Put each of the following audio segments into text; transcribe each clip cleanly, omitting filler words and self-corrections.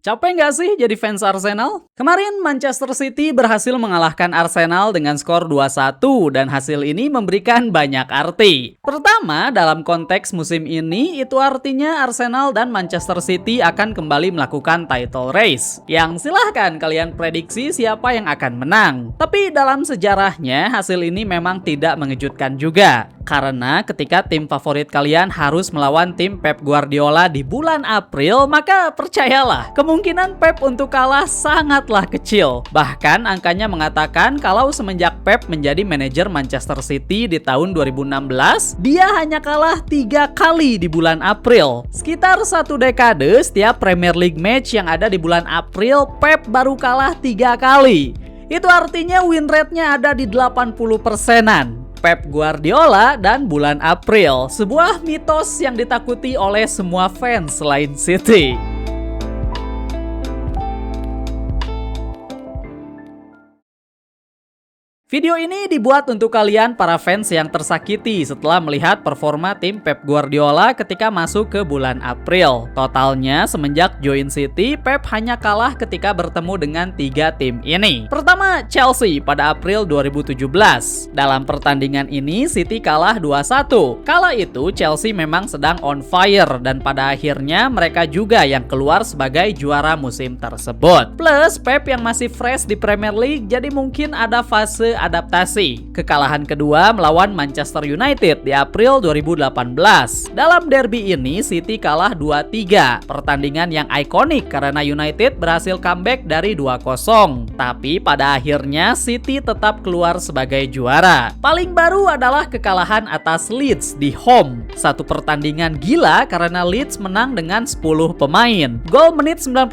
Capek nggak sih jadi fans Arsenal? Kemarin Manchester City berhasil mengalahkan Arsenal dengan skor 2-1 dan hasil ini memberikan banyak arti. Pertama, dalam konteks musim ini, itu artinya Arsenal dan Manchester City akan kembali melakukan title race. Yang silahkan kalian prediksi siapa yang akan menang. Tapi dalam sejarahnya, hasil ini memang tidak mengejutkan juga. Karena ketika tim favorit kalian harus melawan tim Pep Guardiola di bulan April, maka percayalah, kemungkinan Pep untuk kalah sangatlah kecil. Bahkan angkanya mengatakan kalau semenjak Pep menjadi manajer Manchester City di tahun 2016, dia hanya kalah 3 kali di bulan April. Sekitar 1 dekade, setiap Premier League match yang ada di bulan April, Pep baru kalah 3 kali. Itu artinya win rate-nya ada di 80%-an. Pep Guardiola dan bulan April, sebuah mitos yang ditakuti oleh semua fans selain City. Video ini dibuat untuk kalian para fans yang tersakiti setelah melihat performa tim Pep Guardiola ketika masuk ke bulan April. Totalnya semenjak join City, Pep hanya kalah ketika bertemu dengan 3 tim ini. Pertama, Chelsea pada April 2017. Dalam pertandingan ini, City kalah 2-1. Kala itu, Chelsea memang sedang on fire dan pada akhirnya mereka juga yang keluar sebagai juara musim tersebut. Plus, Pep yang masih fresh di Premier League, jadi mungkin ada fase adaptasi. Kekalahan kedua melawan Manchester United di April 2018. Dalam derby ini City kalah 2-3. Pertandingan yang ikonik karena United berhasil comeback dari 2-0. Tapi pada akhirnya City tetap keluar sebagai juara. Paling baru adalah kekalahan atas Leeds di home. Satu pertandingan gila karena Leeds menang dengan 10 pemain. Gol menit 91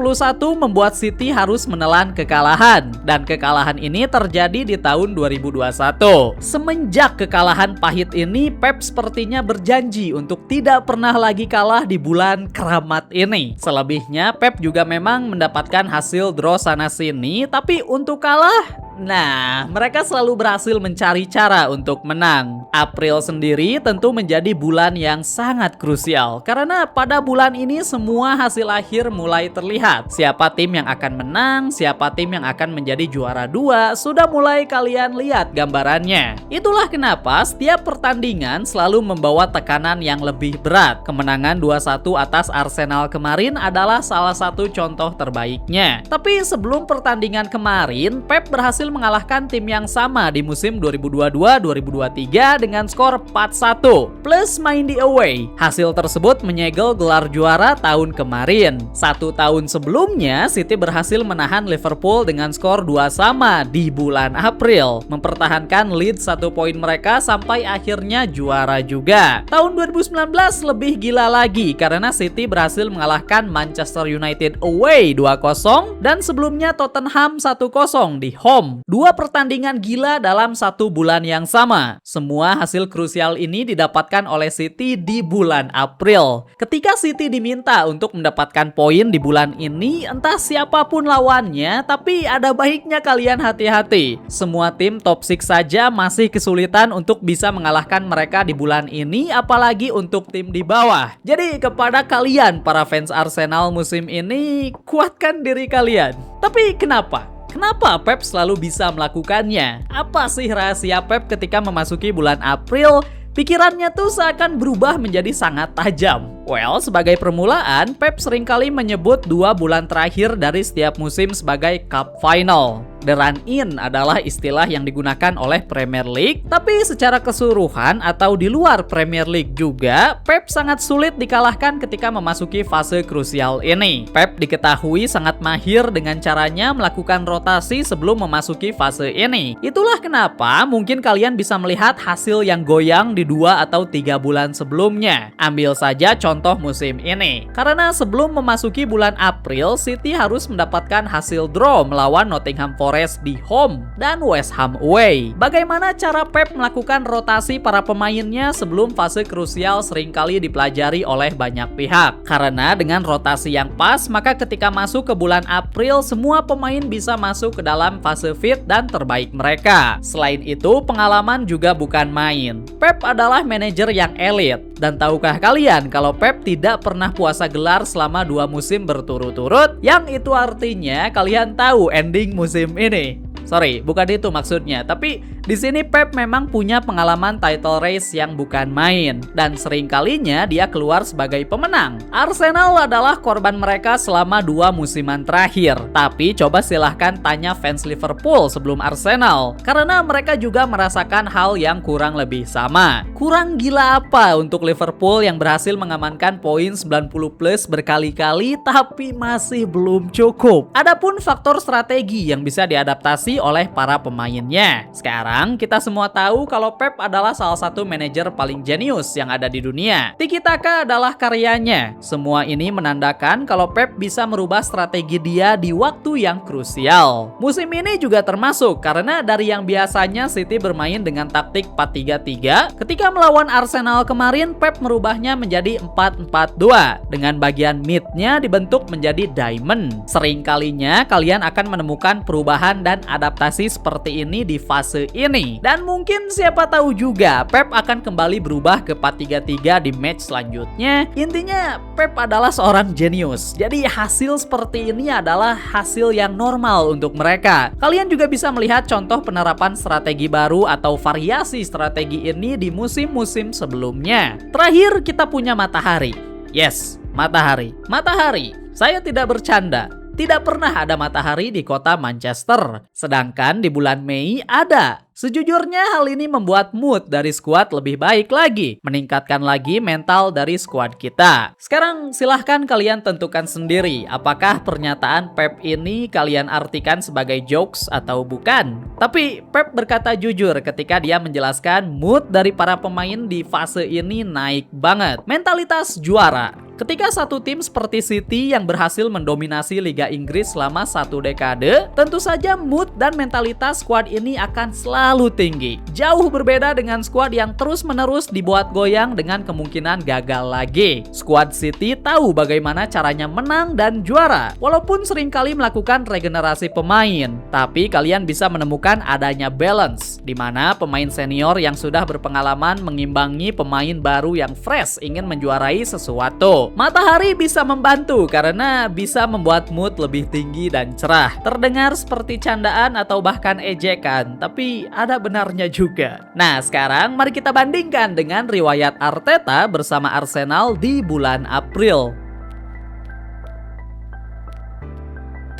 membuat City harus menelan kekalahan. Dan kekalahan ini terjadi di tahun 2021. Semenjak kekalahan pahit ini, Pep sepertinya berjanji untuk tidak pernah lagi kalah di bulan keramat ini. Selebihnya, Pep juga memang mendapatkan hasil draw sana-sini, tapi untuk kalah, nah, mereka selalu berhasil mencari cara untuk menang. April sendiri tentu menjadi bulan yang sangat krusial karena pada bulan ini semua hasil akhir mulai terlihat. Siapa tim yang akan menang, siapa tim yang akan menjadi juara 2, sudah mulai kalian lihat gambarannya. Itulah kenapa setiap pertandingan selalu membawa tekanan yang lebih berat. Kemenangan 2-1 atas Arsenal kemarin adalah salah satu contoh terbaiknya. Tapi sebelum pertandingan kemarin, Pep berhasil mengalahkan tim yang sama di musim 2022-2023 dengan skor 4-1 plus main di away. Hasil tersebut menyegel gelar juara tahun kemarin. 1 tahun sebelumnya City berhasil menahan Liverpool dengan skor 2-2 di bulan April, mempertahankan lead 1 poin mereka sampai akhirnya juara juga. Tahun 2019 lebih gila lagi karena City berhasil mengalahkan Manchester United away 2-0 dan sebelumnya Tottenham 1-0 di home. 2 pertandingan gila dalam 1 bulan yang sama. Semua hasil krusial ini didapatkan oleh City di bulan April. Ketika City diminta untuk mendapatkan poin di bulan ini, entah siapapun lawannya, tapi ada baiknya kalian hati-hati. Semua tim top 6 saja masih kesulitan untuk bisa mengalahkan mereka di bulan ini, apalagi untuk tim di bawah. Jadi kepada kalian para fans Arsenal musim ini, kuatkan diri kalian. Tapi kenapa? Kenapa Pep selalu bisa melakukannya? Apa sih rahasia Pep ketika memasuki bulan April? Pikirannya tuh seakan berubah menjadi sangat tajam. Well, sebagai permulaan, Pep seringkali menyebut 2 bulan terakhir dari setiap musim sebagai cup final. The run-in adalah istilah yang digunakan oleh Premier League, tapi secara keseluruhan atau di luar Premier League juga, Pep sangat sulit dikalahkan ketika memasuki fase krusial ini. Pep diketahui sangat mahir dengan caranya melakukan rotasi sebelum memasuki fase ini. Itulah kenapa mungkin kalian bisa melihat hasil yang goyang di 2 atau 3 bulan sebelumnya. Ambil saja contoh musim ini. Karena sebelum memasuki bulan April, City harus mendapatkan hasil draw melawan Nottingham Forest Forest di home dan West Ham away. Bagaimana cara Pep melakukan rotasi para pemainnya sebelum fase krusial seringkali dipelajari oleh banyak pihak. Karena dengan rotasi yang pas, maka ketika masuk ke bulan April, semua pemain bisa masuk ke dalam fase fit dan terbaik mereka. Selain itu, pengalaman juga bukan main. Pep adalah manajer yang elit. Dan tahukah kalian kalau Pep tidak pernah puasa gelar selama 2 musim berturut-turut? Yang itu artinya kalian tahu ending musim ini. Sorry, bukan itu maksudnya. Tapi di sini Pep memang punya pengalaman title race yang bukan main. Dan sering kalinya dia keluar sebagai pemenang. Arsenal adalah korban mereka selama 2 musiman terakhir. Tapi coba silahkan tanya fans Liverpool sebelum Arsenal. Karena mereka juga merasakan hal yang kurang lebih sama. Kurang gila apa untuk Liverpool yang berhasil mengamankan poin 90 plus berkali-kali tapi masih belum cukup. Adapun faktor strategi yang bisa diadaptasi oleh para pemainnya. Sekarang kita semua tahu kalau Pep adalah salah satu manajer paling jenius yang ada di dunia. Tiki Taka adalah karyanya. Semua ini menandakan kalau Pep bisa merubah strategi dia di waktu yang krusial. Musim ini juga termasuk karena dari yang biasanya City bermain dengan taktik 4-3-3, ketika melawan Arsenal kemarin Pep merubahnya menjadi 4-4-2 dengan bagian mid-nya dibentuk menjadi diamond. Sering kalinya kalian akan menemukan perubahan dan adaptasi seperti ini di fase ini. Dan mungkin siapa tahu juga Pep akan kembali berubah ke 4-3-3 di match selanjutnya. Intinya Pep adalah seorang jenius. Jadi hasil seperti ini adalah hasil yang normal untuk mereka. Kalian juga bisa melihat contoh penerapan strategi baru atau variasi strategi ini di musim-musim sebelumnya. Terakhir kita punya matahari. Yes, matahari. Matahari. Saya tidak bercanda. Tidak pernah ada matahari di kota Manchester. Sedangkan di bulan Mei ada. Sejujurnya hal ini membuat mood dari skuad lebih baik lagi, meningkatkan lagi mental dari skuad kita. Sekarang silahkan kalian tentukan sendiri apakah pernyataan Pep ini kalian artikan sebagai jokes atau bukan. Tapi Pep berkata jujur ketika dia menjelaskan mood dari para pemain di fase ini naik banget. Mentalitas juara. Ketika satu tim seperti City yang berhasil mendominasi Liga Inggris selama 1 dekade, tentu saja mood dan mentalitas skuad ini akan selalu tinggi. Jauh berbeda dengan skuad yang terus-menerus dibuat goyang dengan kemungkinan gagal lagi. Skuad City tahu bagaimana caranya menang dan juara, walaupun seringkali melakukan regenerasi pemain. Tapi kalian bisa menemukan adanya balance, di mana pemain senior yang sudah berpengalaman mengimbangi pemain baru yang fresh ingin menjuarai sesuatu. Matahari bisa membantu karena bisa membuat mood lebih tinggi dan cerah. Terdengar seperti candaan atau bahkan ejekan, tapi ada benarnya juga. Nah, sekarang mari kita bandingkan dengan riwayat Arteta bersama Arsenal di bulan April.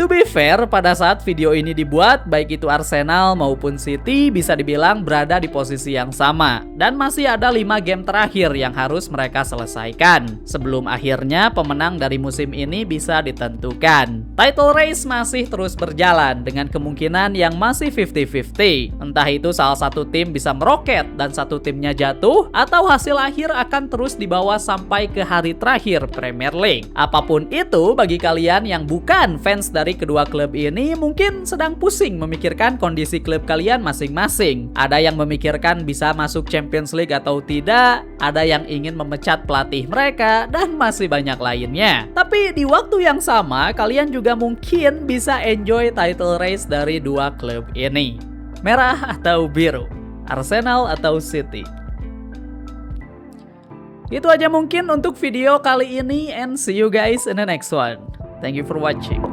To be fair, pada saat video ini dibuat, baik itu Arsenal maupun City bisa dibilang berada di posisi yang sama. Dan masih ada 5 game terakhir yang harus mereka selesaikan sebelum akhirnya pemenang dari musim ini bisa ditentukan. Title race masih terus berjalan dengan kemungkinan yang masih 50-50. Entah itu salah satu tim bisa meroket dan satu timnya jatuh, atau hasil akhir akan terus dibawa sampai ke hari terakhir Premier League. Apapun itu, bagi kalian yang bukan fans dari kedua klub ini mungkin sedang pusing memikirkan kondisi klub kalian masing-masing. Ada yang memikirkan bisa masuk Champions League atau tidak, ada yang ingin memecat pelatih mereka, dan masih banyak lainnya. Tapi di waktu yang sama, kalian juga mungkin bisa enjoy title race dari dua klub ini. Merah atau biru? Arsenal atau City? Itu aja mungkin untuk video kali ini, and see you guys in the next one. Thank you for watching.